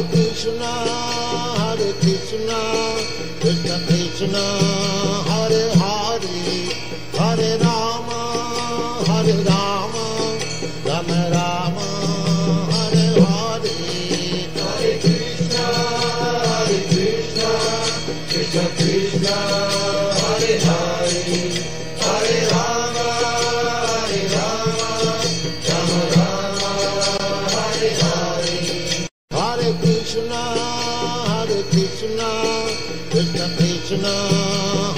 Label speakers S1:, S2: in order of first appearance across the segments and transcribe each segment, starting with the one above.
S1: Krishna, Krishna Krishna, Hare Hare, Hare Rama, Rama Rama, Hare Hare. Hare Krishna, Krishna Krishna, Hare Hare, Hare Rama, Rama Rama, Hare Hare. Hare Krishna, Krishna Krishna,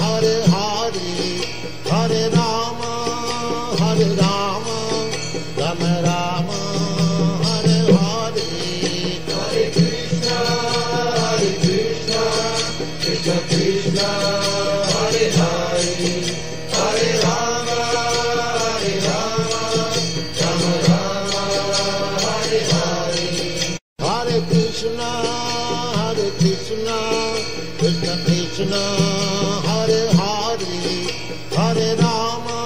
S1: Hare Hare, Hare Rama, Rama Rama, Hare Hare. Hare Krishna, Krishna Krishna, Hare Hare, Hare Rama, Rama Rama, Hare Hare. Hare Krishna, Krishna Krishna, Hare Hare, Hare Rama,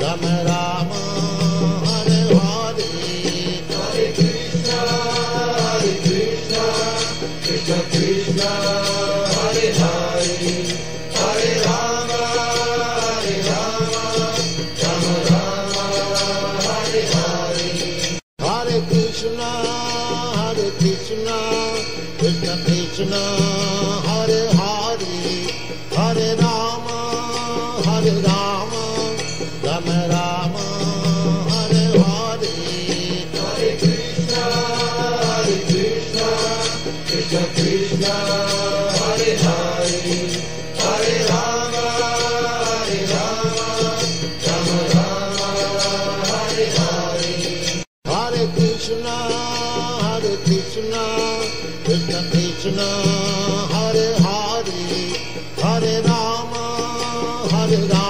S1: Rama Rama, Hare Hare. Hare Krishna, Krishna Krishna, Hare Hare, Hare Rama, Rama Rama, Hare Hare. Hare Krishna, Krishna Krishna, Hare Hare, Hare Rama, Rama Rama, Hare Hare. Hare Krishna, Krishna Krishna, Hare Hare, Hare Rama, Rama Rama, Hare Hare. Hare Krishna, Krishna Krishna, Hare Hare, Hare Rama, Rama